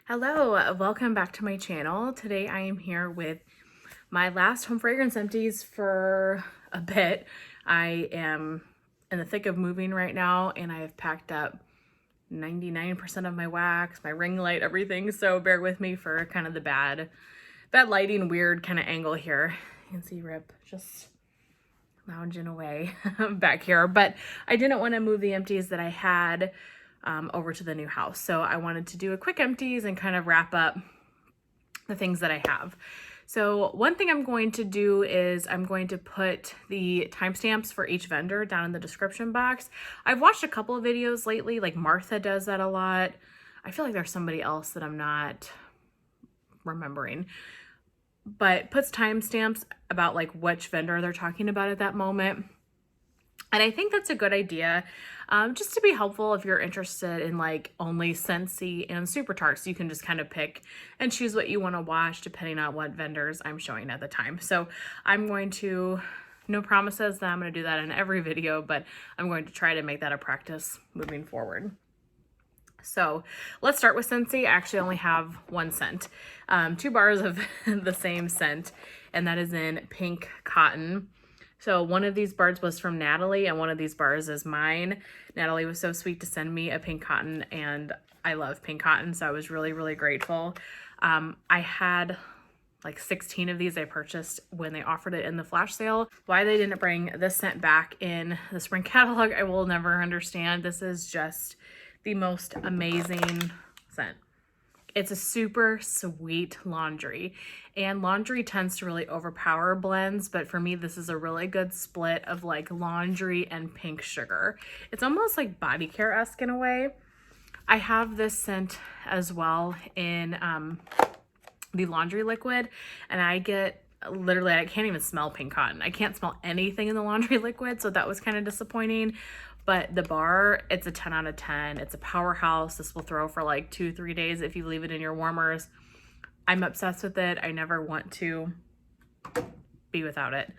Hello, welcome back to my channel. Today I am here with my last home fragrance empties for a bit. I am in the thick of moving right now and I have packed up 99% of my wax, my ring light, everything. So bear with me for kind of the bad lighting, weird kind of angle here. You can see Rip just lounging away back here, but I didn't want to move the empties that I had over to the new house. So I wanted to do a quick empties and kind of wrap up the things that I have. So one thing I'm going to do is I'm going to put the timestamps for each vendor down in the description box. I've watched a couple of videos lately, like Martha does that a lot. I feel like there's somebody else that I'm not remembering, but puts timestamps about like which vendor they're talking about at that moment. And I think that's a good idea, just to be helpful if you're interested in like only Scentsy and SuperTarts. You can just kind of pick and choose what you want to watch depending on what vendors I'm showing at the time. So I'm going to, no promises that I'm going to do that in every video, but I'm going to try to make that a practice moving forward. So let's start with Scentsy. I actually only have one scent, 2 bars of the same scent, and that is in Pink Cotton. So one of these bars was from Natalie and one of these bars is mine. Natalie was so sweet to send me a Pink Cotton and I love Pink Cotton, so I was really, really grateful. I had like 16 of these I purchased when they offered it in the flash sale. Why they didn't bring this scent back in the spring catalog, I will never understand. This is just the most amazing scent. It's a super sweet laundry, and laundry tends to really overpower blends, but for me, this is a really good split of like laundry and pink sugar. It's almost like body care-esque in a way. I have this scent as well in the laundry liquid, and I get literally, I can't even smell Pink Cotton. I can't smell anything in the laundry liquid, so that was kind of disappointing. But the bar, it's a 10 out of 10. It's a powerhouse. This will throw for like 2-3 days if you leave it in your warmers. I'm obsessed with it. I never want to be without it.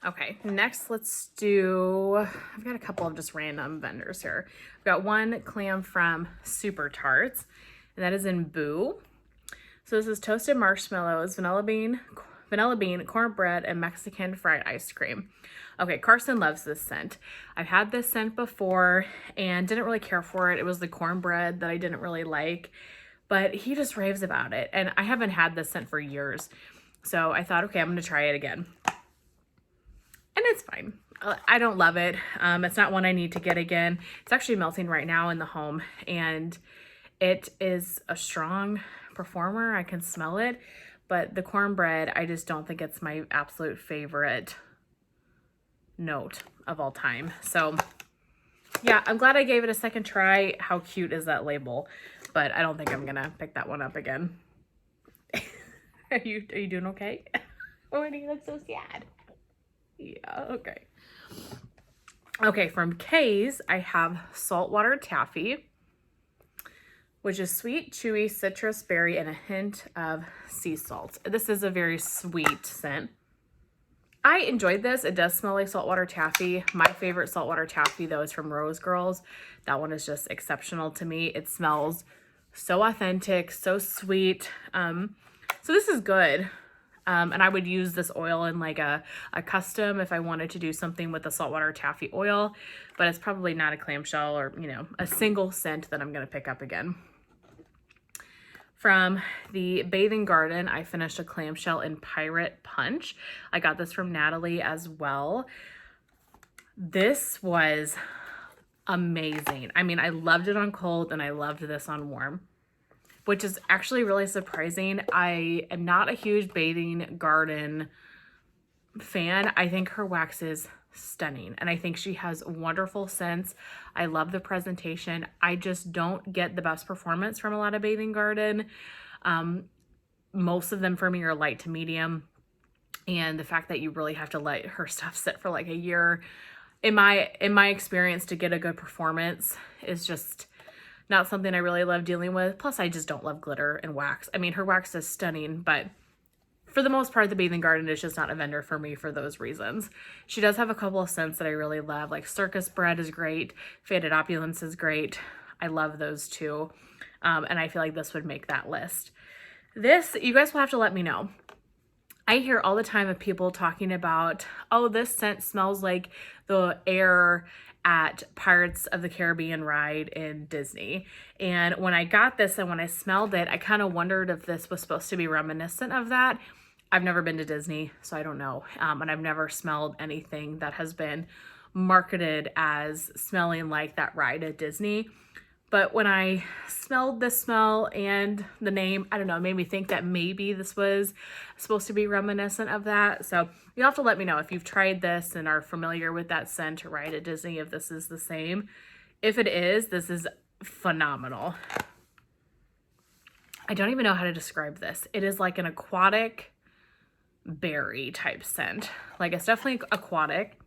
Okay, next let's do, I've got a couple of just random vendors here. I've got one clam from SuperTarts, and that is in Boo. So this is toasted marshmallows, vanilla bean, cornbread, and Mexican fried ice cream. Okay, Carson loves this scent. I've had this scent before and didn't really care for it. It was the cornbread that I didn't really like, but he just raves about it. And I haven't had this scent for years. So I thought, okay, I'm gonna try it again. And it's fine. I don't love it. It's not one I need to get again. It's actually melting right now in the home, and it is a strong performer. I can smell it, but the cornbread, I just don't think it's my absolute favorite note of all time. So yeah, I'm glad I gave it a second try. How cute is that label? But I don't think I'm gonna pick that one up again. Are you doing okay? Why do you look so sad? Yeah, okay. Okay, from K's, I have Saltwater Taffy, which is sweet, chewy, citrus, berry, and a hint of sea salt. This is a very sweet scent. I enjoyed this. It does smell like saltwater taffy. My favorite saltwater taffy, though, is from RoseGirls. That one is just exceptional to me. It smells so authentic, so sweet. So this is good. And I would use this oil in like a custom if I wanted to do something with the saltwater taffy oil, but it's probably not a clamshell or, you know, a single scent that I'm going to pick up again. From the Bathing Garden, I finished a clamshell in Pirate Punch. I got this from Natalie as well. This was amazing. I mean, I loved it on cold and I loved this on warm, which is actually really surprising. I am not a huge Bathing Garden fan. I think her wax is stunning and I think she has wonderful scents. I love the presentation. I just don't get the best performance from a lot of Bathing Garden. Most of them for me are light to medium, and the fact that you really have to let her stuff sit for like a year in my experience to get a good performance is just not something I really love dealing with. Plus I just don't love glitter and wax. I mean, her wax is stunning, but for the most part, the Bathing Garden is just not a vendor for me for those reasons. She does have a couple of scents that I really love, like Circus Bread is great, Faded Opulence is great. I love those two. And I feel like this would make that list. This, you guys will have to let me know. I hear all the time of people talking about, oh, this scent smells like the air at Pirates of the Caribbean ride in Disney. And when I got this and when I smelled it, I kind of wondered if this was supposed to be reminiscent of that. I've never been to Disney, so I don't know. And I've never smelled anything that has been marketed as smelling like that ride at Disney. But when I smelled the smell and the name, I don't know, it made me think that maybe this was supposed to be reminiscent of that. So you'll have to let me know if you've tried this and are familiar with that scent right at Disney, if this is the same. If it is, this is phenomenal. I don't even know how to describe this. It is like an aquatic berry type scent. Like, it's definitely aquatic,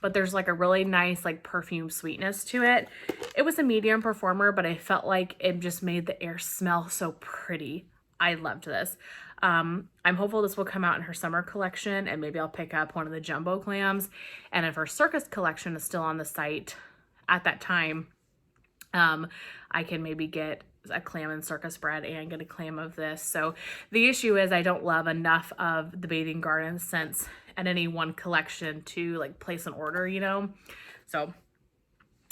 but there's like a really nice like perfume sweetness to it. It was a medium performer, but I felt like it just made the air smell so pretty. I loved this. I'm hopeful this will come out in her summer collection, and maybe I'll pick up one of the jumbo clams. And if her circus collection is still on the site at that time, I can maybe get a clam and circus bread and get a clam of this. So the issue is I don't love enough of the Bathing Garden scents at any one collection to like place an order, you know? So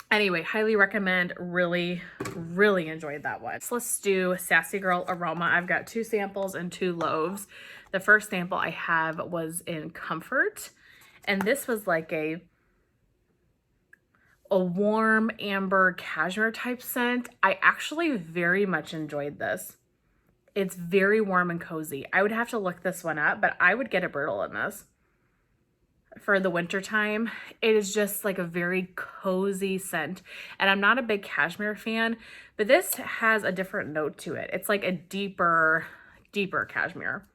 anyway, highly recommend. Really, really enjoyed that one. So let's do Sassy Girl Aroma. I've got 2 samples and 2 loaves. The first sample I have was in Comfort, and this was like a warm amber cashmere type scent. I actually very much enjoyed this. It's very warm and cozy. I would have to look this one up, but I would get a brittle in this for the winter time. It is just like a very cozy scent, and I'm not a big cashmere fan, but this has a different note to it. It's like a deeper cashmere.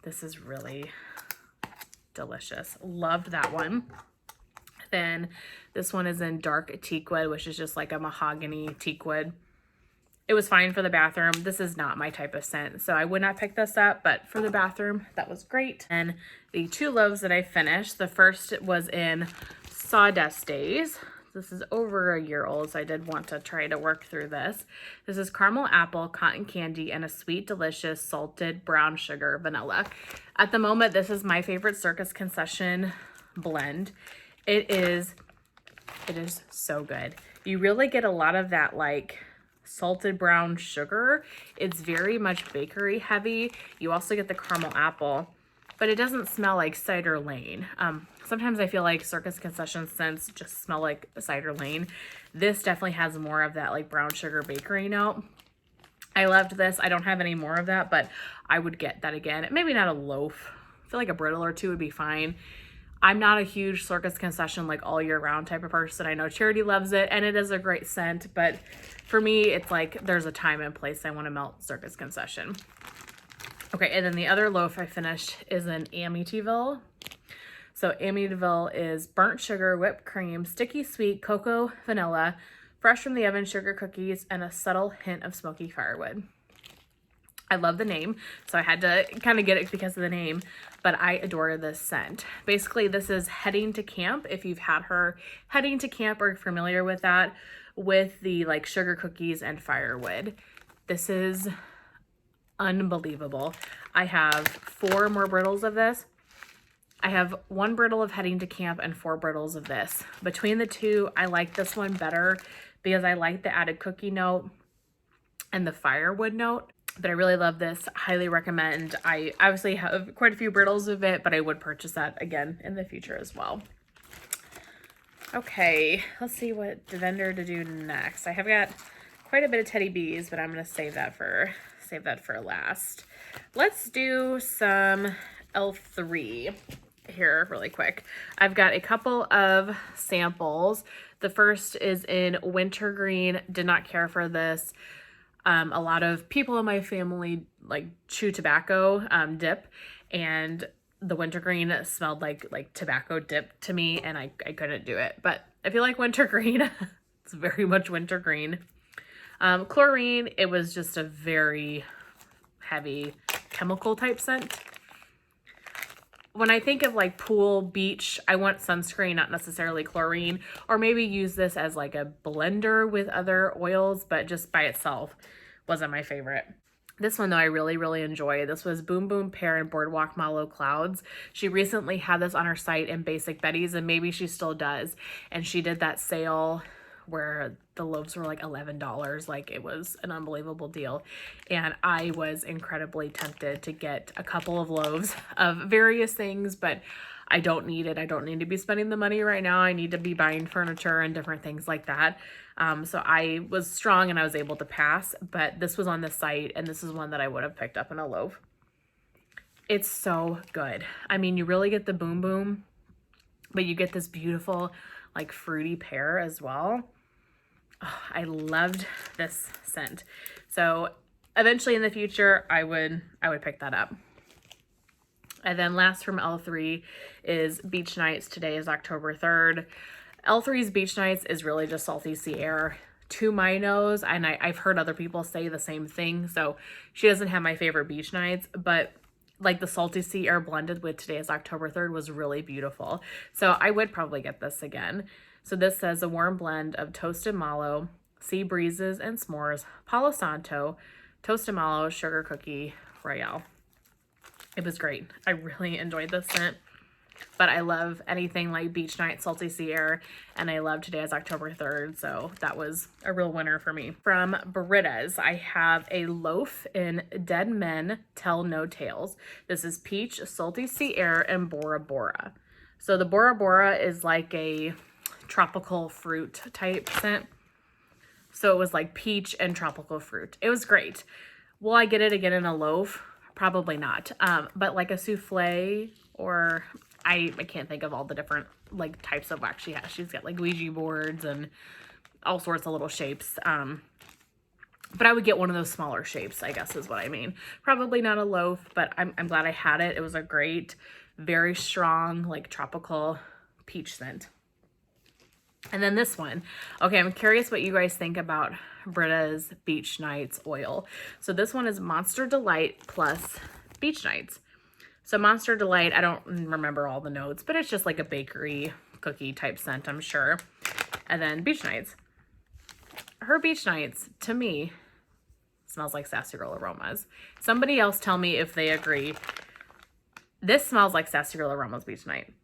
This is really delicious. Loved that one. Then this one is in Dark Teakwood, which is just like a mahogany teakwood. It was fine for the bathroom. This is not my type of scent, so I would not pick this up, but for the bathroom, that was great. And the 2 loaves that I finished, the first was in Sawdust Days. This is over a year old, so I did want to try to work through this. This is caramel apple, cotton candy, and a sweet, delicious salted brown sugar vanilla. At the moment, this is my favorite Circus Concession blend. It is so good. You really get a lot of that like salted brown sugar. It's very much bakery heavy. You also get the caramel apple, but it doesn't smell like Cider Lane. Sometimes I feel like Circus Concession scents just smell like Cider Lane. This definitely has more of that like brown sugar bakery note. I loved this. I don't have any more of that, but I would get that again. Maybe not a loaf. I feel like a brittle or 2 would be fine. I'm not a huge Circus Concession like all year round type of person. I know Charity loves it and it is a great scent, but for me, it's like there's a time and place I want to melt Circus Concession. Okay, and then the other loaf I finished is in Amityville. So Amityville is burnt sugar, whipped cream, sticky sweet, cocoa, vanilla, fresh from the oven sugar cookies, and a subtle hint of smoky firewood. I love the name, so I had to kind of get it because of the name, but I adore this scent. Basically, this is Heading to Camp. If you've had her Heading to Camp or familiar with that, with the like sugar cookies and firewood. This is unbelievable. I have 4 more brittles of this. I have 1 brittle of Heading to Camp and 4 brittles of this. Between the 2, I like this one better because I like the added cookie note and the firewood note. But I really love this. Highly recommend. I obviously have quite a few brittles of it, but I would purchase that again in the future as well. Okay, let's see what vendor to do next. I have got quite a bit of Teddy Bees, but I'm gonna save that for last. Let's do some L3 here really quick. I've got a couple of samples. The first is in Wintergreen. Did not care for this. A lot of people in my family like chew tobacco dip, and the wintergreen smelled like tobacco dip to me, and I couldn't do it. But if you like wintergreen, it's very much wintergreen. Chlorine, it was just a very heavy chemical type scent. when I think of like pool, beach, I want sunscreen, not necessarily chlorine, or maybe use this as like a blender with other oils, but just by itself wasn't my favorite. This one though, I really, really enjoy. This was Boom Boom Pear and Boardwalk Mallow Clouds. She recently had this on her site in Basic Betty's, and maybe she still does. And she did that sale where the loaves were like $11. Like, it was an unbelievable deal. And I was incredibly tempted to get a couple of loaves of various things, but I don't need it. I don't need to be spending the money right now. I need to be buying furniture and different things like that. So I was strong and I was able to pass, but this was on the site and this is one that I would have picked up in a loaf. It's so good. I mean, you really get the Boom Boom, but you get this beautiful like fruity pear as well. Oh, I loved this scent. So eventually in the future, I would pick that up. And then last from L3 is Beach Nights. Today is October 3rd. L3's Beach Nights is really just salty sea air to my nose. And I've heard other people say the same thing. So she doesn't have my favorite Beach Nights, but like the salty sea air blended with Today is October 3rd was really beautiful. So I would probably get this again. So this says a warm blend of toasted mallow, sea breezes and s'mores, Palo Santo, toasted mallow, sugar cookie, royale. It was great. I really enjoyed this scent, but I love anything like Beach Night, Salty Sea Air, and I love Today is October 3rd, so that was a real winner for me. From Britta's, I have a loaf in Dead Men Tell No Tales. This is Peach, Salty Sea Air, and Bora Bora. So the Bora Bora is like a tropical fruit type scent. So it was like peach and tropical fruit. It was great. Will I get it again in a loaf? Probably not. But like a souffle, or I can't think of all the different like types of wax she has. She's got like Ouija boards and all sorts of little shapes. But I would get one of those smaller shapes, I guess is what I mean. Probably not a loaf, but I'm glad I had it. It was a great, very strong, like tropical peach scent. And then this one. Okay, I'm curious what you guys think about Britta's Beach Nights oil. So this one is Monster Delight plus Beach Nights. So Monster Delight, I don't remember all the notes, but it's just like a bakery cookie type scent, I'm sure. And then Beach Nights. Her Beach Nights, to me, smells like Sassy Girl Aromas. Somebody else tell me if they agree. This smells like Sassy Girl Aromas Beach Night.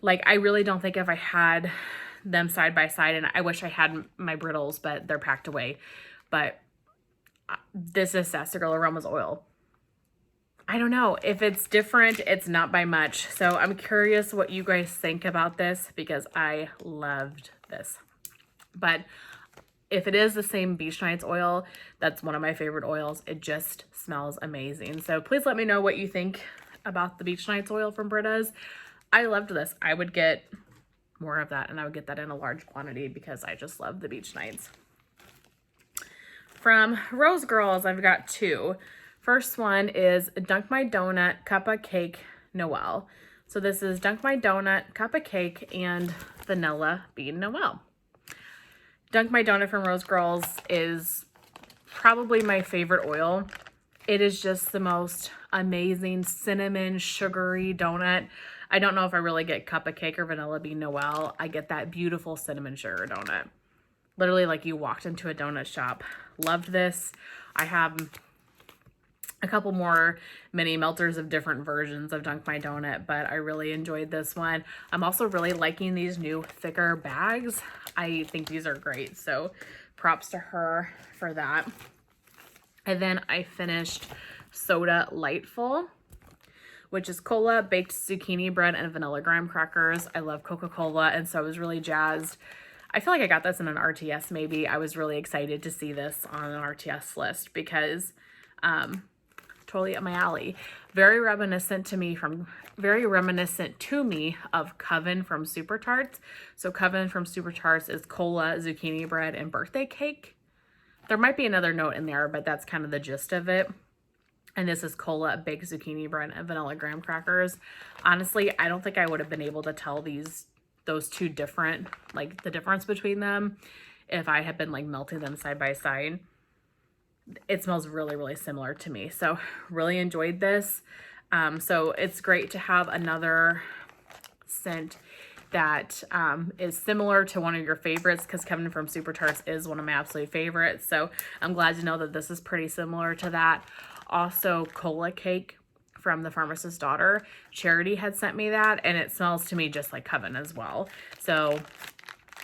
Like, I really don't think if I had them side by side, and I wish I had my Brittles, but they're packed away. But this is Sassy Girl Aromas oil. I don't know. If it's different, it's not by much. So I'm curious what you guys think about this because I loved this. But if it is the same Beach Nights oil, that's one of my favorite oils. It just smells amazing. So please let me know what you think about the Beach Nights oil from Britta's. I loved this. I would get more of that, and I would get that in a large quantity because I just love the Beach Nights. From RoseGirls, I've got two. First one is Dunk My Donut Cuppa Cake Noel. So this is Dunk My Donut Cuppa Cake and Vanilla Bean Noel. Dunk My Donut from RoseGirls is probably my favorite oil. It is just the most amazing cinnamon sugary donut. I don't know if I really get Cuppa Cake or Vanilla Bean Noel. I get that beautiful cinnamon sugar donut. Literally like you walked into a donut shop. Loved this. I have a couple more mini melters of different versions of Dunk My Donut, but I really enjoyed this one. I'm also really liking these new thicker bags. I think these are great, so props to her for that. And then I finished Soda Lightful, which is cola, baked zucchini bread, and vanilla graham crackers. I love Coca-Cola, and so I was really jazzed. I feel like I got this in an RTS maybe. I was really excited to see this on an RTS list because totally up my alley. Very reminiscent to me of Coven from SuperTarts. So Coven from SuperTarts is cola, zucchini bread, and birthday cake. There might be another note in there, but that's kind of the gist of it. And this is cola, baked zucchini bread, and vanilla graham crackers. Honestly, I don't think I would have been able to tell those two different, like the difference between them if I had been like melting them side by side. It smells really, really similar to me. So really enjoyed this. So it's great to have another scent that is similar to one of your favorites, because coming from SuperTarts is one of my absolute favorites. So I'm glad to know that this is pretty similar to that. Also, Cola Cake from The Pharmacist's Daughter. Charity had sent me that, and it smells to me just like Coven as well. So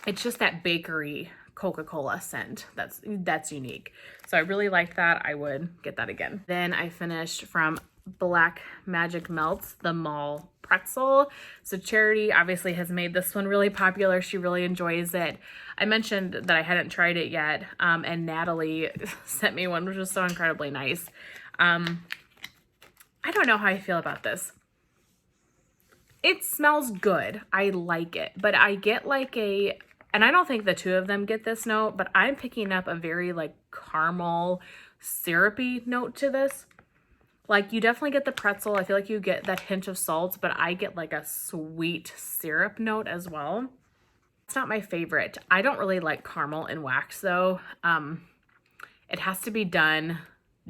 it's just that bakery Coca-Cola scent that's unique. So I really liked that. I would get that again. Then I finished from Black Magic Melts, the mall pretzel. So Charity obviously has made this one really popular. She really enjoys it. I mentioned that I hadn't tried it yet, and Natalie sent me one, which was so incredibly nice. I don't know how I feel about this. It smells good. I like it, but I get like and I don't think the two of them get this note, but I'm picking up a very like caramel syrupy note to this. Like, you definitely get the pretzel. I feel like you get that hint of salt, but I get like a sweet syrup note as well. It's not my favorite. I don't really like caramel in wax though. It has to be done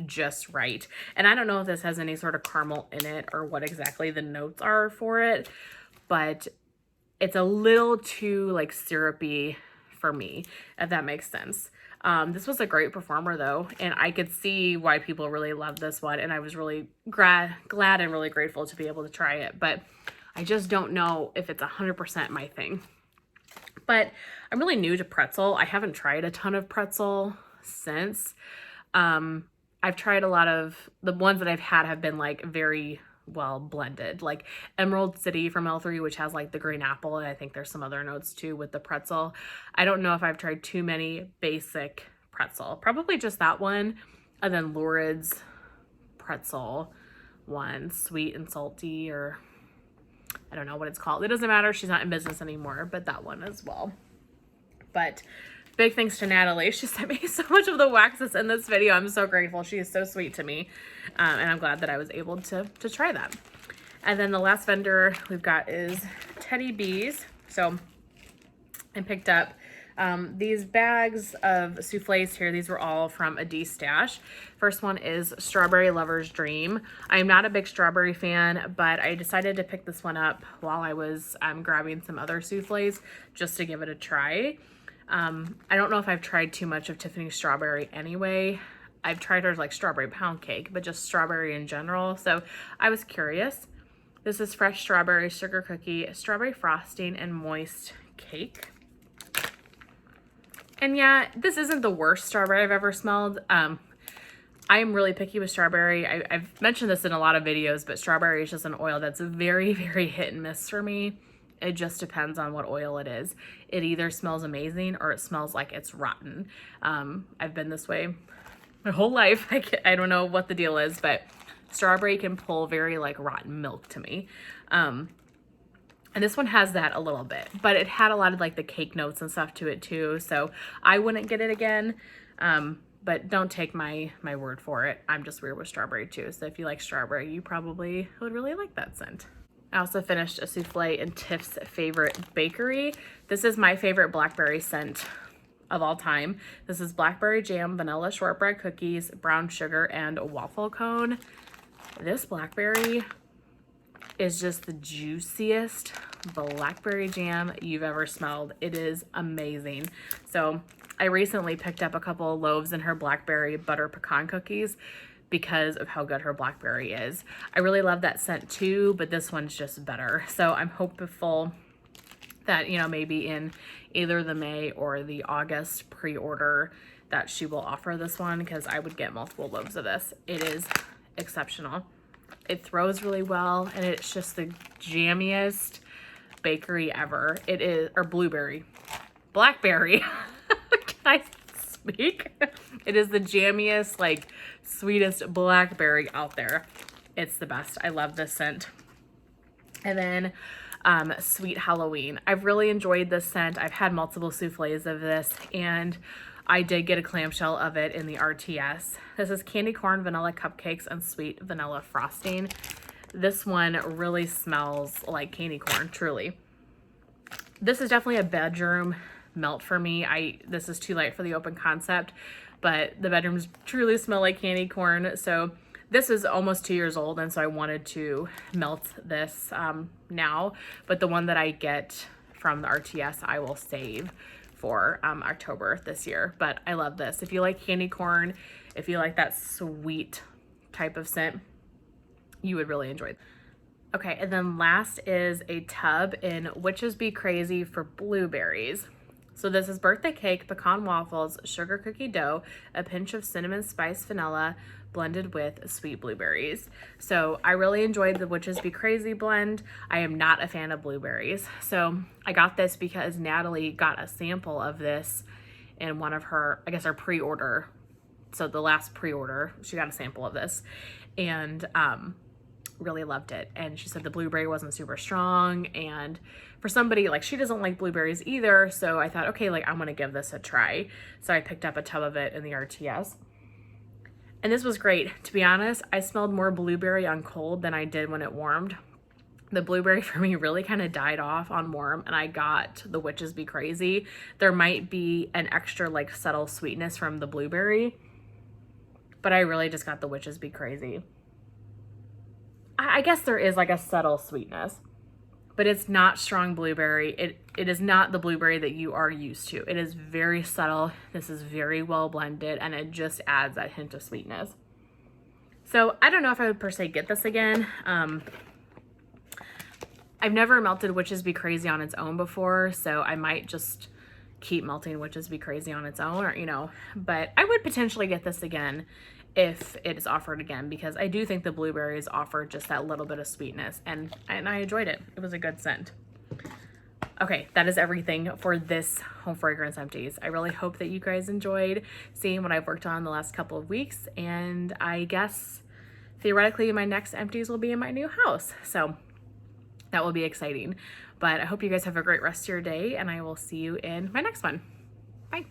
just right. And I don't know if this has any sort of caramel in it or what exactly the notes are for it, but it's a little too like syrupy for me, if that makes sense. This was a great performer though, and I could see why people really love this one, and I was really glad and really grateful to be able to try it, but I just don't know if it's 100% my thing. But I'm really new to pretzel. I haven't tried a ton of pretzel since. I've tried a lot of, the ones that I've had have been like very well blended, like Emerald City from L3, which has like the green apple, and I think there's some other notes too with the pretzel. I don't know if I've tried too many basic pretzel, probably just that one, and then Lurid's pretzel one, sweet and salty, or I don't know what it's called. It doesn't matter, she's not in business anymore, but that one as well. But big thanks to Natalie. She sent me so much of the waxes in this video. I'm so grateful. She is so sweet to me. And I'm glad that I was able to try that. And then the last vendor we've got is Teddy Bees. So I picked up these bags of soufflés here. These were all from a D-stash. First one is Strawberry Lover's Dream. I'm not a big strawberry fan, but I decided to pick this one up while I was grabbing some other soufflés just to give it a try. I don't know if I've tried too much of Tiffany's strawberry anyway. I've tried her like strawberry pound cake, but just strawberry in general. So I was curious. This is fresh strawberry sugar cookie, strawberry frosting, and moist cake. And yeah, this isn't the worst strawberry I've ever smelled. I am really picky with strawberry. I've mentioned this in a lot of videos, but strawberry is just an oil that's very, very hit and miss for me. It just depends on what oil it is. It either smells amazing or it smells like it's rotten. I've been this way my whole life. I don't know what the deal is, but strawberry can pull very like rotten milk to me. And this one has that a little bit, but it had a lot of like the cake notes and stuff to it too. So I wouldn't get it again. But don't take my word for it. I'm just weird with strawberry too. So if you like strawberry, you probably would really like that scent. I also finished a souffle in Tiff's Favorite Bakery. This is my favorite blackberry scent of all time. This is blackberry jam, vanilla shortbread cookies, brown sugar, and a waffle cone. This blackberry is just the juiciest blackberry jam you've ever smelled. It is amazing. So I recently picked up a couple of loaves in her blackberry butter pecan cookies because of how good her blackberry is. I really love that scent too, but this one's just better. So I'm hopeful that, you know, maybe in either the May or the August pre-order that she will offer this one, because I would get multiple loaves of this. It is exceptional. It throws really well, and it's just the jammiest bakery ever. It is, or blackberry. Can I speak? It is the jammiest, like sweetest blackberry out there. It's the best. I love this scent. And then Sweet Halloween. I've really enjoyed this scent. I've had multiple souffles of this, and I did get a clamshell of it in the RTS. This is candy corn, vanilla cupcakes, and sweet vanilla frosting. This one really smells like candy corn, truly. This is definitely a bedroom melt for me. This is too light for the open concept, but the bedrooms truly smell like candy corn. So This is almost 2 years old, and so I wanted to melt this now, but the one that I get from the RTS I will save for October this year. But I love this. If you like candy corn, if you like that sweet type of scent, you would really enjoy it. Okay, and then last is a tub in Witches Be Crazy for blueberries. So this is birthday cake, pecan waffles, sugar cookie dough, a pinch of cinnamon spice vanilla blended with sweet blueberries. So I really enjoyed the Witches Be Crazy blend. I am not a fan of blueberries. So I got this because Natalie got a sample of this in one of her, I guess her pre-order. So the last pre-order, she got a sample of this and really loved it. And she said the blueberry wasn't super strong, and for somebody like, she doesn't like blueberries either, so I thought, okay, like I'm gonna give this a try. So I picked up a tub of it in the RTS, and this was great. To be honest, I smelled more blueberry on cold than I did when it warmed. The blueberry for me really kind of died off on warm, and I got the Witches Be Crazy. There might be an extra like subtle sweetness from the blueberry, but I really just got the Witches Be Crazy. I guess there is like a subtle sweetness, but it's not strong blueberry. It is not the blueberry that you are used to. It is very subtle. This is very well blended, and it just adds that hint of sweetness. So I don't know if I would per se get this again. I've never melted Witches Be Crazy on its own before, so I might just keep melting Witches Be Crazy on its own, or, you know, but I would potentially get this again if it is offered again, because I do think the blueberries offer just that little bit of sweetness, and I enjoyed it. It was a good scent. Okay, that is everything for this home fragrance empties. I really hope that you guys enjoyed seeing what I've worked on the last couple of weeks, and I guess theoretically my next empties will be in my new house, so that will be exciting. But I hope you guys have a great rest of your day, and I will see you in my next one. Bye.